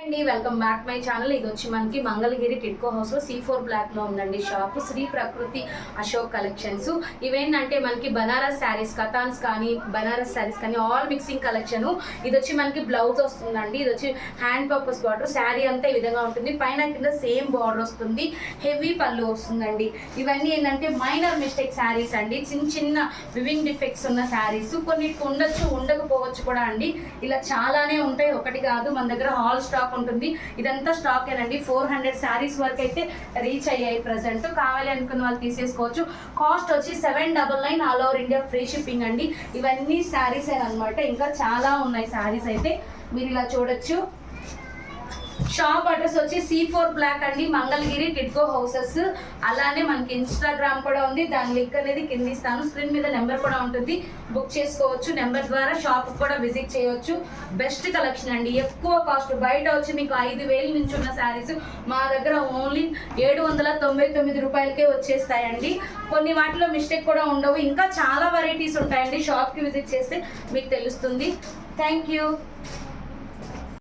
Welcome back my channel. ఇది వచ్చి మనకి మంగళగిరి టిడ్కో హౌస్ లో C4 బ్లాక్ లో ఉందండి షాప్. శ్రీ ప్రకృతి అశోక్ కలెక్షన్స్. ఇవేంటంటే మనకి బనారస్ శారీస్, కథాన్స్ కానీ బనారస్ శారీస్ కానీ ఆల్ మిక్సింగ్ కలెక్షన్. ఇది వచ్చి మనకి బ్లౌజ్ వస్తుందండి. ఇది వచ్చి హ్యాండ్ పర్పస్ బార్డర్. శారీ అంతా ఈ విధంగా ఉంటుంది. పైన కింద సేమ్ బార్డర్ వస్తుంది. హెవీ పళ్ళు వస్తుందండి. ఇవన్నీ ఏంటంటే మైనర్ మిస్టేక్ శారీస్ అండి. చిన్న చిన్న వివింగ్ డిఫెక్ట్స్ ఉన్న శారీస్. కొన్నిటికి ఉండొచ్చు, ఉండకపోవచ్చు కూడా అండి. ఇలా చాలానే ఉంటాయి, ఒకటి కాదు. మన దగ్గర హాల్ స్టాక్ ఉంటుంది. ఇదంతా స్టాక్ ఏనండి. 400 శారీస్ వరకు అయితే రీచ్ అయ్యాయి ప్రజెంట్. కావాలి అనుకున్న వాళ్ళు తీసేసుకోవచ్చు. కాస్ట్ వచ్చి 799 all over India free shipping అండి. ఇవన్నీ శారీస్ అనమాట. ఇంకా చాలా ఉన్నాయి శారీస్ అయితే మీరు ఇలా చూడొచ్చు. షాప్ అడ్రస్ వచ్చి C4 బ్లాక్ అండి, మంగళగిరి టిడ్కో హౌసెస్. అలానే మనకి ఇన్స్టాగ్రామ్ కూడా ఉంది. దాని లింక్ అనేది కింద ఇస్తాను. స్క్రీన్ మీద నెంబర్ కూడా ఉంటుంది, బుక్ చేసుకోవచ్చు. నెంబర్ ద్వారా షాప్ కూడా విజిట్ చేయవచ్చు. బెస్ట్ కలెక్షన్ అండి. ఎక్కువ కాస్ట్. బయట వచ్చి మీకు 5,000 నుంచి ఉన్న శారీస్ మా దగ్గర ఓన్లీ 799 రూపాయలకే వచ్చేస్తాయండి. కొన్ని వాటిలో మిస్టేక్ కూడా ఉండవు. ఇంకా చాలా వెరైటీస్ ఉంటాయండి. షాప్కి విజిట్ చేస్తే మీకు తెలుస్తుంది. Thank you.